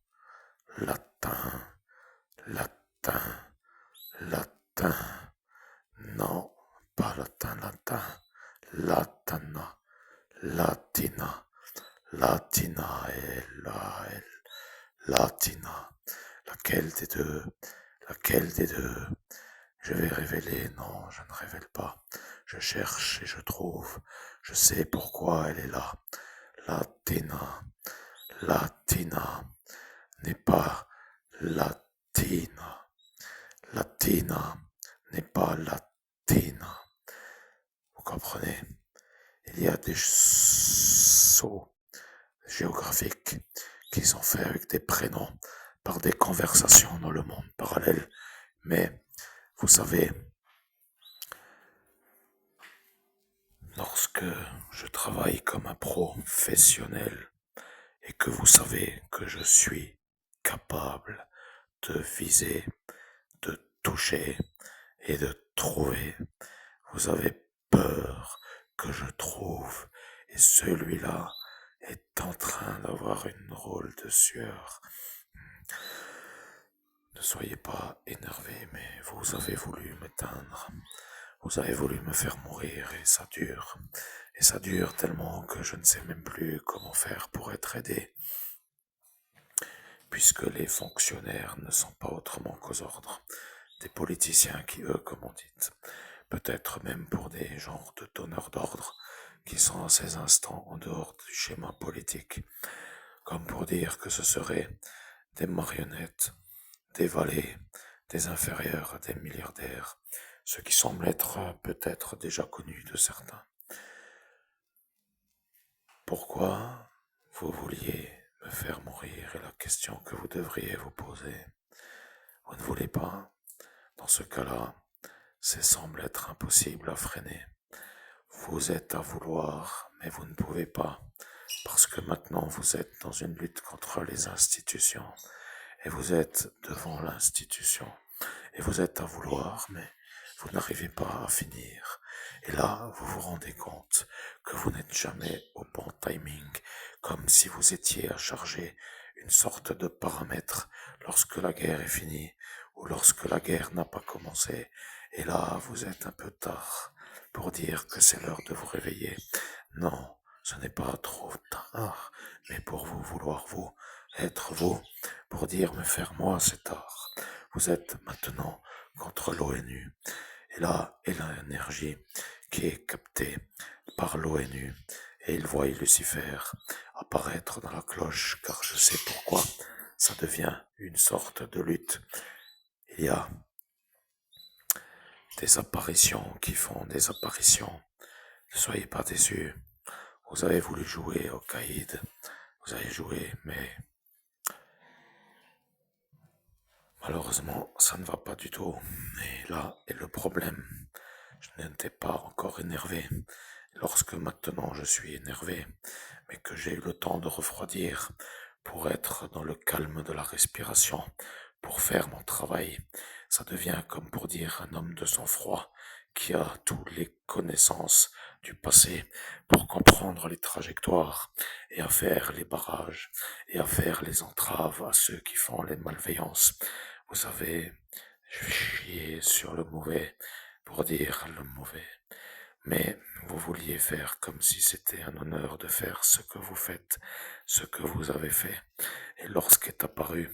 latin, latin, latin. Non, pas latin, latin, latana, latina, latina et latina. Laquelle des deux? Laquelle des deux? Je vais révéler. Non, je ne révèle pas. Je cherche et je trouve. Je sais pourquoi elle est là. Latina. Latina n'est pas latina. latina n'est pas latina. Vous comprenez? Il y a des sauts géographiques qui sont faits avec des prénoms par des conversations dans le monde parallèle. Mais vous savez, lorsque je travaille comme un professionnel et que vous savez que je suis capable de viser, de toucher et de trouver, vous avez peur que je trouve, et celui-là est en train d'avoir une drôle de sueur. Ne soyez pas énervé, mais vous avez voulu m'éteindre. Vous avez voulu me faire mourir et ça dure. Et ça dure tellement que je ne sais même plus comment faire pour être aidé. Puisque les fonctionnaires ne sont pas autrement qu'aux ordres des politiciens qui, eux, comme on dit, peut-être même pour des genres de donneurs d'ordre qui sont à ces instants en dehors du schéma politique, comme pour dire que ce seraient des marionnettes, des valets, des inférieurs, des milliardaires, ce qui semble être peut-être déjà connu de certains. Pourquoi vous vouliez me faire mourir est la question que vous devriez vous poser. Vous ne voulez pas? Dans ce cas-là, ça semble être impossible à freiner. Vous êtes à vouloir, mais vous ne pouvez pas, parce que maintenant vous êtes dans une lutte contre les institutions, et vous êtes devant l'institution, et vous êtes à vouloir, mais vous n'arrivez pas à finir. Et là, vous vous rendez compte que vous n'êtes jamais au bon timing, comme si vous étiez à charger une sorte de paramètre lorsque la guerre est finie, ou lorsque la guerre n'a pas commencé. Et là, vous êtes un peu tard pour dire que c'est l'heure de vous réveiller. Non, ce n'est pas trop tard, mais pour vous vouloir vous, être vous, pour dire me faire moi, c'est tard. Vous êtes maintenant contre l'ONU. Et là est l'énergie qui est captée par l'ONU. Et il voit Lucifer apparaître dans la cloche, car je sais pourquoi. Ça devient une sorte de lutte. Il y a des apparitions qui font des apparitions. Ne soyez pas déçus. Vous avez voulu jouer au caïd. Vous avez joué, mais malheureusement, ça ne va pas du tout. Et là est le problème. Je n'étais pas encore énervé. Lorsque maintenant je suis énervé, mais que j'ai eu le temps de refroidir pour être dans le calme de la respiration, pour faire mon travail, ça devient comme pour dire un homme de sang-froid qui a toutes les connaissances du passé pour comprendre les trajectoires et à faire les barrages et à faire les entraves à ceux qui font les malveillances. Vous savez, je chier sur le mauvais pour dire le mauvais. Mais vous vouliez faire comme si c'était un honneur de faire ce que vous faites, ce que vous avez fait. Et lorsqu'est apparue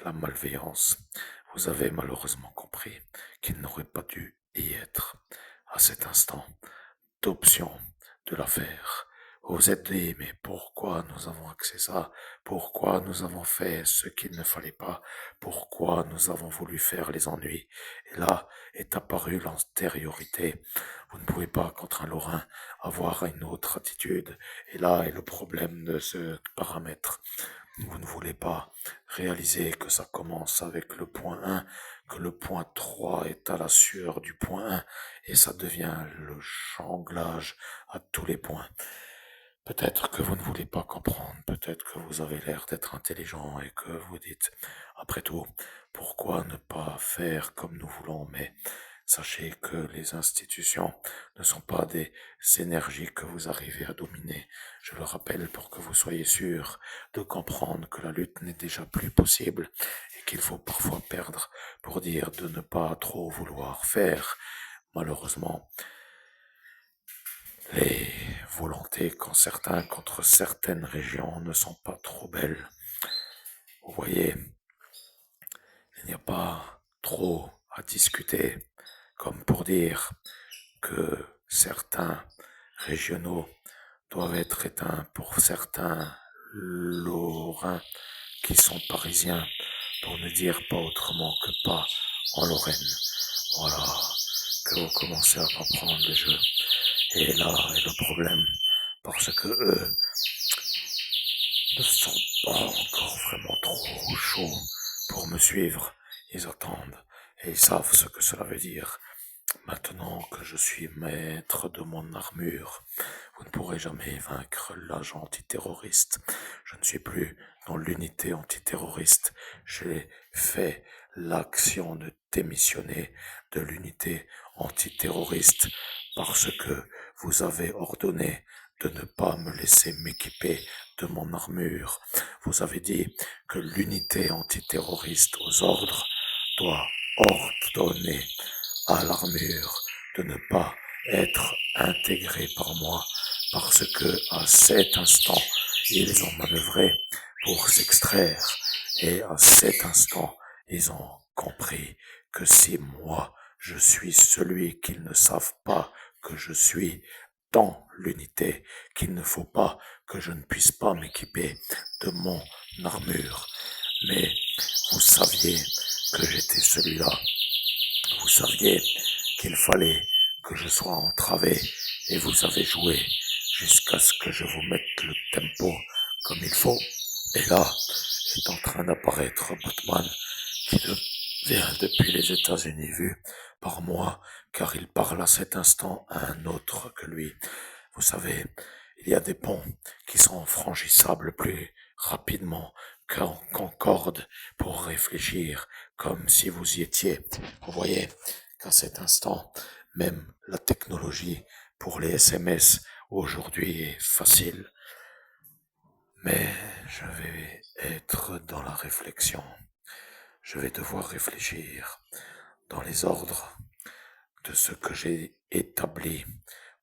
la malveillance, vous avez malheureusement compris qu'il n'aurait pas dû y être à cet instant d'option de la faire. Vous vous êtes dit, mais pourquoi nous avons accès à ça? Pourquoi nous avons fait ce qu'il ne fallait pas? Pourquoi nous avons voulu faire les ennuis? Et là est apparue l'antériorité. Vous ne pouvez pas, contre un Lorrain, avoir une autre attitude. Et là est le problème de ce paramètre. Vous ne voulez pas réaliser que ça commence avec le point 1, que le point 3 est à la sueur du point 1, et ça devient le jonglage à tous les points. Peut-être que vous ne voulez pas comprendre, peut-être que vous avez l'air d'être intelligent et que vous dites, après tout, pourquoi ne pas faire comme nous voulons, mais sachez que les institutions ne sont pas des énergies que vous arrivez à dominer. Je le rappelle pour que vous soyez sûr de comprendre que la lutte n'est déjà plus possible et qu'il faut parfois perdre pour dire de ne pas trop vouloir faire. Malheureusement, les volontés contre certaines régions ne sont pas trop belles. Vous voyez, il n'y a pas trop à discuter, comme pour dire que certains régionaux doivent être éteints pour certains Lorrains qui sont parisiens, pour ne dire pas autrement que pas en Lorraine. Voilà, que vous commencez à comprendre le jeu. Et là est le problème, parce que eux ne sont pas encore vraiment trop chauds pour me suivre. Ils attendent et ils savent ce que cela veut dire. Maintenant que je suis maître de mon armure, vous ne pourrez jamais vaincre l'agent antiterroriste. Je ne suis plus dans l'unité antiterroriste. J'ai fait l'action de démissionner de l'unité antiterroriste parce que vous avez ordonné de ne pas me laisser m'équiper de mon armure. Vous avez dit que l'unité antiterroriste aux ordres doit ordonner à l'armure de ne pas être intégrée par moi parce que à cet instant, ils ont manœuvré pour s'extraire et à cet instant, ils ont compris que si moi, je suis celui qu'ils ne savent pas que je suis dans l'unité, qu'il ne faut pas que je ne puisse pas m'équiper de mon armure. Mais vous saviez que j'étais celui-là. Vous saviez qu'il fallait que je sois entravé et vous avez joué jusqu'à ce que je vous mette le tempo comme il faut. Et là est en train d'apparaître Batman qui vient depuis les États-Unis vu par moi car il parle à cet instant à un autre que lui. Vous savez, il y a des ponts qui sont franchissables plus rapidement qu'en concorde pour réfléchir comme si vous y étiez. Vous voyez qu'à cet instant, même la technologie pour les SMS aujourd'hui est facile. Mais je vais être dans la réflexion. Je vais devoir réfléchir dans les ordres de ce que j'ai établi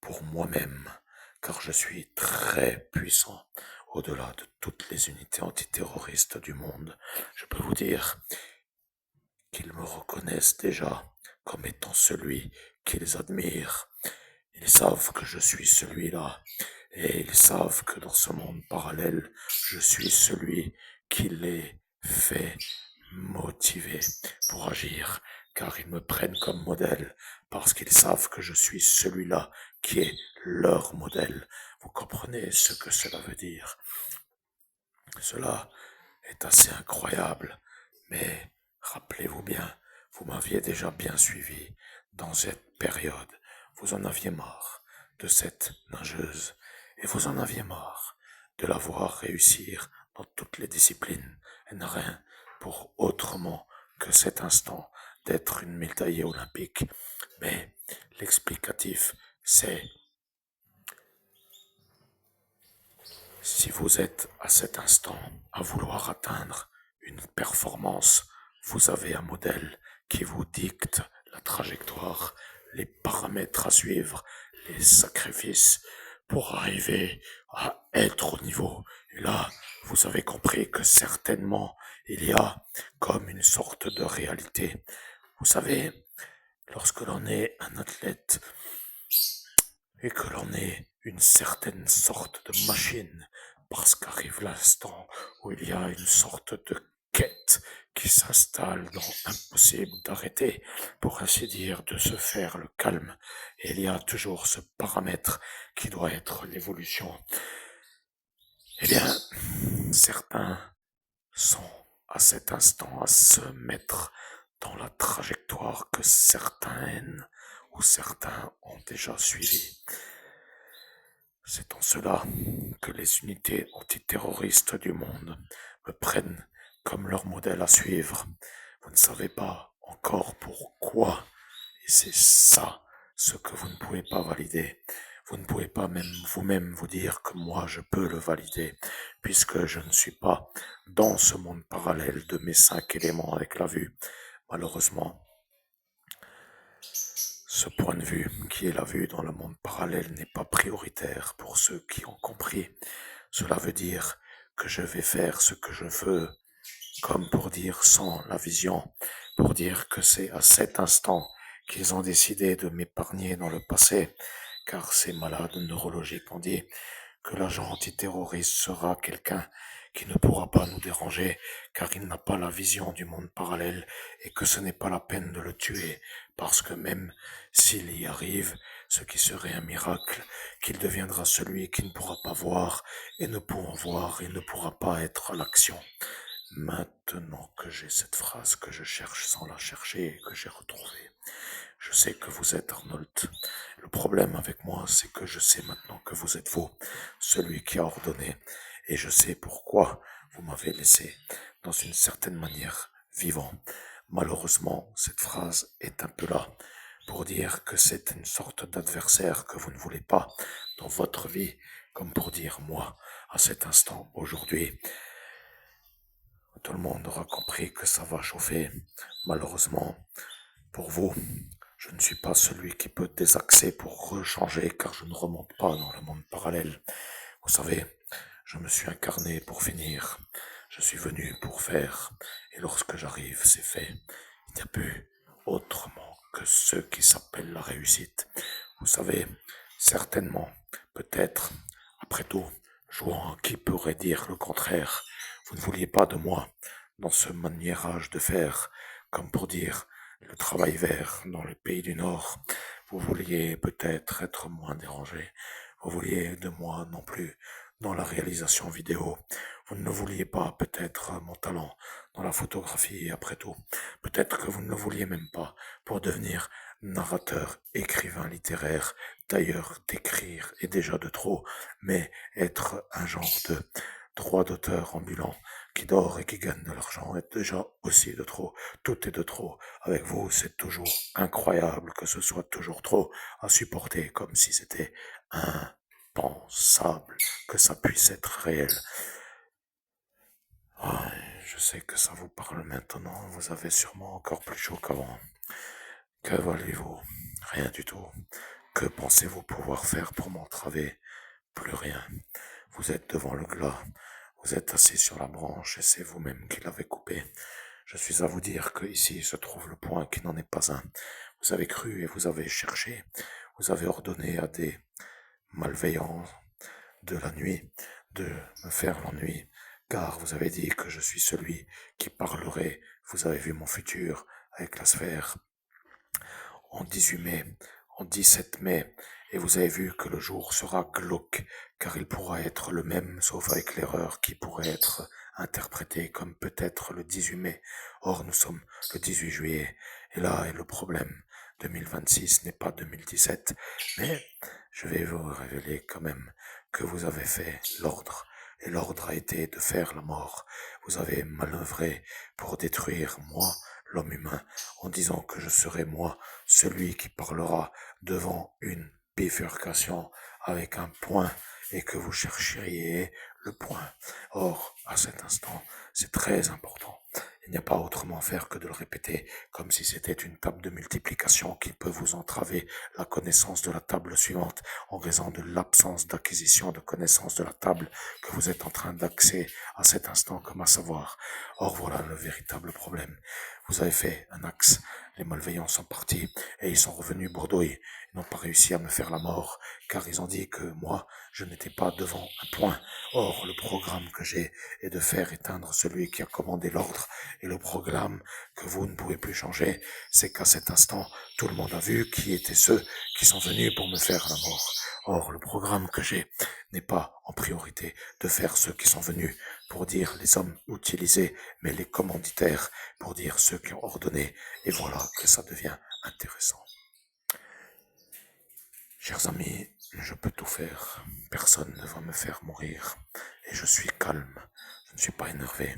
pour moi-même, car je suis très puissant au-delà de toutes les unités antiterroristes du monde. Je peux vous dire qu'ils me reconnaissent déjà comme étant celui qu'ils admirent. Ils savent que je suis celui-là, et ils savent que dans ce monde parallèle, je suis celui qui les fait motiver pour agir, car ils me prennent comme modèle, parce qu'ils savent que je suis celui-là qui est leur modèle. Vous comprenez ce que cela veut dire? Cela est assez incroyable, mais rappelez-vous bien, vous m'aviez déjà bien suivi dans cette période. Vous en aviez marre de cette nageuse et vous en aviez marre de la voir réussir dans toutes les disciplines. Elle n'a rien pour autrement que cet instant d'être une médaillée olympique. Mais l'explicatif, c'est si vous êtes à cet instant à vouloir atteindre une performance, vous avez un modèle qui vous dicte la trajectoire, les paramètres à suivre, les sacrifices pour arriver à être au niveau. Et là, vous avez compris que certainement, il y a comme une sorte de réalité. Vous savez, lorsque l'on est un athlète et que l'on est une certaine sorte de machine, parce qu'arrive l'instant où il y a une sorte de quête qui s'installe dans impossible d'arrêter, pour ainsi dire, de se faire le calme. Et il y a toujours ce paramètre qui doit être l'évolution. Eh bien, certains sont à cet instant à se mettre dans la trajectoire que certaines ou certains ont déjà suivie. C'est en cela que les unités antiterroristes du monde me prennent comme leur modèle à suivre. Vous ne savez pas encore pourquoi, et c'est ça ce que vous ne pouvez pas valider. Vous ne pouvez pas même vous-même vous dire que moi je peux le valider, puisque je ne suis pas dans ce monde parallèle de mes 5 éléments avec la vue. Malheureusement, ce point de vue, qui est la vue dans le monde parallèle, n'est pas prioritaire pour ceux qui ont compris. Cela veut dire que je vais faire ce que je veux, comme pour dire sans la vision, pour dire que c'est à cet instant qu'ils ont décidé de m'épargner dans le passé, car ces malades neurologiques ont dit que l'agent antiterroriste sera quelqu'un qui ne pourra pas nous déranger, car il n'a pas la vision du monde parallèle, et que ce n'est pas la peine de le tuer, parce que même s'il y arrive, ce qui serait un miracle, qu'il deviendra celui qui ne pourra pas voir, et ne pourra voir, et ne pourra pas être à l'action. Maintenant que j'ai cette phrase que je cherche sans la chercher et que j'ai retrouvée, je sais que vous êtes Arnold. Le problème avec moi, c'est que je sais maintenant que vous êtes vous, celui qui a ordonné, et je sais pourquoi vous m'avez laissé, dans une certaine manière, vivant. Malheureusement, cette phrase est un peu là pour dire que c'est une sorte d'adversaire que vous ne voulez pas dans votre vie, comme pour dire moi, à cet instant, aujourd'hui, tout le monde aura compris que ça va chauffer. Malheureusement, pour vous, je ne suis pas celui qui peut désaxer pour rechanger, car je ne remonte pas dans le monde parallèle. Vous savez, je me suis incarné pour finir. Je suis venu pour faire. Et lorsque j'arrive, c'est fait. Il n'y a plus autrement que ce qui s'appelle la réussite. Vous savez, certainement, peut-être, après tout, jouant, qui pourrait dire le contraire? Vous ne vouliez pas de moi dans ce maniérage de faire, comme pour dire le travail vert dans les pays du Nord. Vous vouliez peut-être être moins dérangé. Vous vouliez de moi non plus dans la réalisation vidéo. Vous ne vouliez pas peut-être mon talent dans la photographie après tout. Peut-être que vous ne le vouliez même pas pour devenir narrateur, écrivain littéraire. D'ailleurs, d'écrire est déjà de trop, mais être un genre de droit d'auteur ambulant qui dort et qui gagne de l'argent est déjà aussi de trop. Tout est de trop. Avec vous, c'est toujours incroyable que ce soit toujours trop à supporter, comme si c'était impensable que ça puisse être réel. Ah, je sais que ça vous parle maintenant, vous avez sûrement encore plus chaud qu'avant. Que valez-vous? Rien du tout. Que pensez-vous pouvoir faire pour m'entraver? Plus rien. Vous êtes devant le glas, vous êtes assis sur la branche et c'est vous-même qui l'avez coupé. Je suis à vous dire que ici se trouve le point qui n'en est pas un. Vous avez cru et vous avez cherché. Vous avez ordonné à des malveillants de la nuit de me faire l'ennui, car vous avez dit que je suis celui qui parlerait. Vous avez vu mon futur avec la sphère en 18 mai, en 17 mai, et vous avez vu que le jour sera glauque, car il pourra être le même, sauf avec l'erreur qui pourrait être interprétée comme peut-être le 18 mai. Or, nous sommes le 18 juillet, et là est le problème. 2026 n'est pas 2017, mais je vais vous révéler quand même que vous avez fait l'ordre, et l'ordre a été de faire la mort. Vous avez manœuvré pour détruire moi, l'homme humain, en disant que je serai moi, celui qui parlera devant une bifurcation avec un point et que vous chercheriez le point. Or, à cet instant, c'est très important. Il n'y a pas autrement à faire que de le répéter, comme si c'était une table de multiplication qui peut vous entraver la connaissance de la table suivante en raison de l'absence d'acquisition de connaissance de la table que vous êtes en train d'accéder à cet instant comme à savoir. Or, voilà le véritable problème. Vous avez fait un axe, les malveillants sont partis et ils sont revenus bredouilles. Ils n'ont pas réussi à me faire la mort, car ils ont dit que moi, je n'étais pas devant un point. Or, le programme que j'ai est de faire éteindre celui qui a commandé l'ordre. Et le programme que vous ne pouvez plus changer, c'est qu'à cet instant, tout le monde a vu qui étaient ceux qui sont venus pour me faire la mort. Or, le programme que j'ai n'est pas en priorité de faire ceux qui sont venus pour dire les hommes utilisés, mais les commanditaires pour dire ceux qui ont ordonné. Et voilà que ça devient intéressant. Chers amis, je peux tout faire. Personne ne va me faire mourir. Et je suis calme. Je ne suis pas énervé.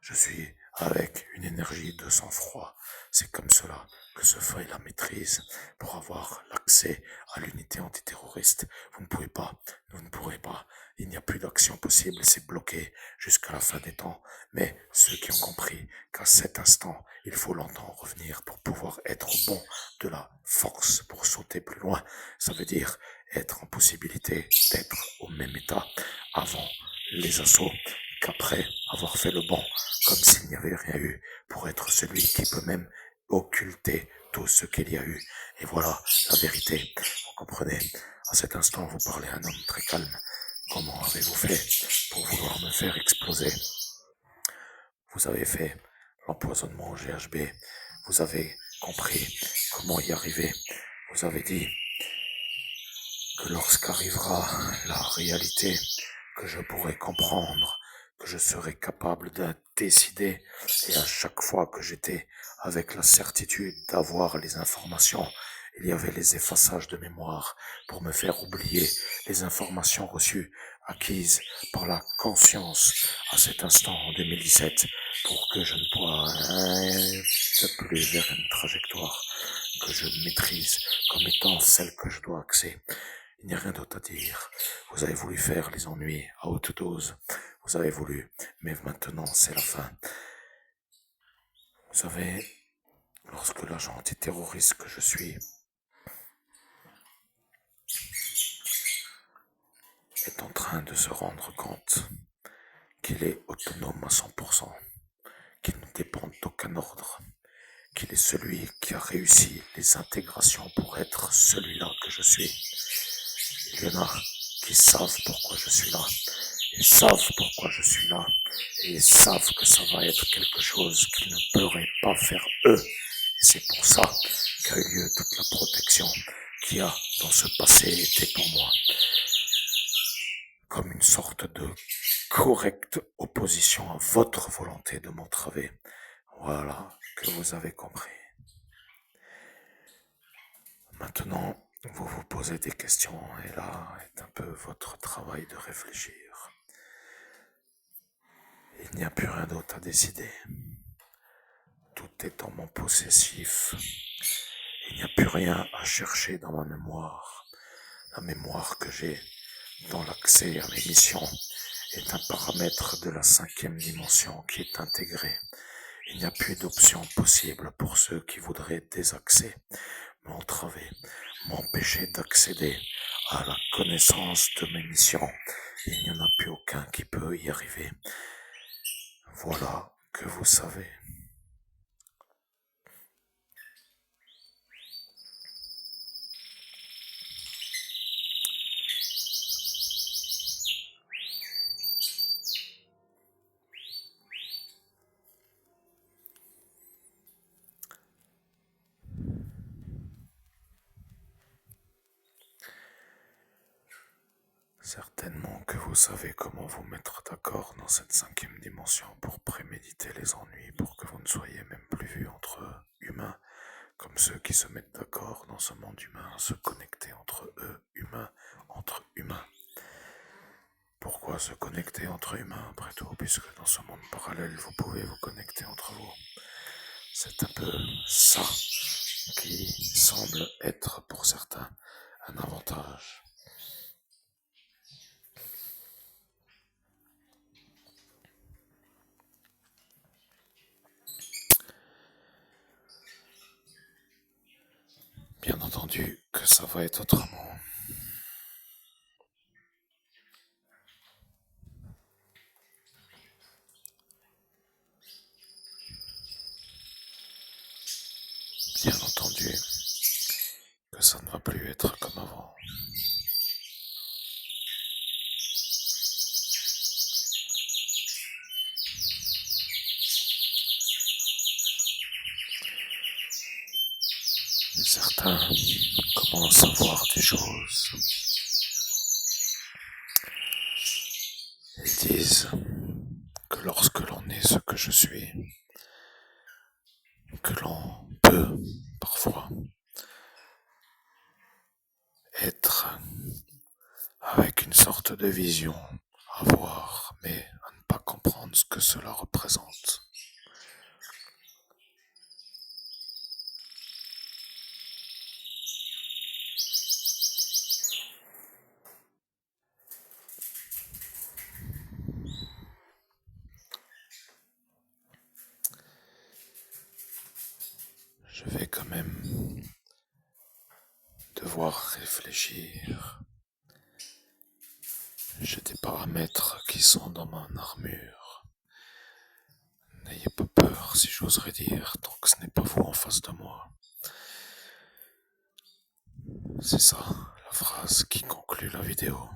Je suis avec une énergie de sang-froid. C'est comme cela que se fait la maîtrise pour avoir l'accès à l'unité antiterroriste. Vous ne pouvez pas, vous ne pourrez pas. Il n'y a plus d'action possible, c'est bloqué jusqu'à la fin des temps. Mais ceux qui ont compris qu'à cet instant, il faut longtemps revenir pour pouvoir être au bon de la force pour sauter plus loin, ça veut dire être en possibilité d'être au même état avant les assauts qu'après avoir fait le bon, comme s'il n'y avait rien eu, pour être celui qui peut même occulter tout ce qu'il y a eu. Et voilà la vérité. Vous comprenez? À cet instant, vous parlez à un homme très calme. Comment avez-vous fait pour vouloir me faire exploser. Vous avez fait l'empoisonnement au GHB, vous avez compris comment y arriver, vous avez dit que lorsqu'arrivera la réalité, que je pourrai comprendre, que je serai capable de décider, et à chaque fois que j'étais avec la certitude d'avoir les informations, il y avait les effaçages de mémoire pour me faire oublier les informations reçues, acquises par la conscience à cet instant en 2017, pour que je ne poisse plus vers une trajectoire que je maîtrise comme étant celle que je dois axer. Il n'y a rien d'autre à dire. Vous avez voulu faire les ennuis à haute dose. Vous avez voulu, mais maintenant c'est la fin. Vous savez, lorsque l'agent antiterroriste que je suis est en train de se rendre compte qu'il est autonome à 100%, qu'il ne dépend d'aucun ordre, qu'il est celui qui a réussi les intégrations pour être celui-là que je suis. Il y en a qui savent pourquoi je suis là. Ils savent pourquoi je suis là. Et ils savent que ça va être quelque chose qu'ils ne pourraient pas faire eux. Et c'est pour ça qu'a eu lieu toute la protection qui a dans ce passé été pour moi. Comme une sorte de correcte opposition à votre volonté de m'entraver. Voilà, que vous avez compris. Maintenant, vous vous posez des questions et là est un peu votre travail de réfléchir. Il n'y a plus rien d'autre à décider. Tout est en mon possessif. Il n'y a plus rien à chercher dans ma mémoire. La mémoire que j'ai dans l'accès à mes missions est un paramètre de la 5e dimension qui est intégré. Il n'y a plus d'option possible pour ceux qui voudraient désaxer, m'entraver, m'empêcher d'accéder à la connaissance de mes missions. Il n'y en a plus aucun qui peut y arriver. Voilà que vous savez. Certainement que vous savez comment vous mettre d'accord dans cette 5e dimension pour préméditer les ennuis, pour que vous ne soyez même plus vus entre humains, comme ceux qui se mettent d'accord dans ce monde humain, à se connecter entre eux, humains, entre humains. Pourquoi se connecter entre humains après tout, puisque dans ce monde parallèle, vous pouvez vous connecter entre vous. C'est un peu ça qui semble être pour certains un avantage. Bien entendu que ça va être autrement. Bien entendu que ça ne va plus être comme avant. Certains commencent à voir des choses. Ils disent que lorsque l'on est ce que je suis, que l'on peut parfois être avec une sorte de vision à voir, mais à ne pas comprendre ce que cela représente. Je vais quand même devoir réfléchir. J'ai des paramètres qui sont dans mon armure. N'ayez pas peur, si j'oserais dire, tant que ce n'est pas vous en face de moi. C'est ça, la phrase qui conclut la vidéo.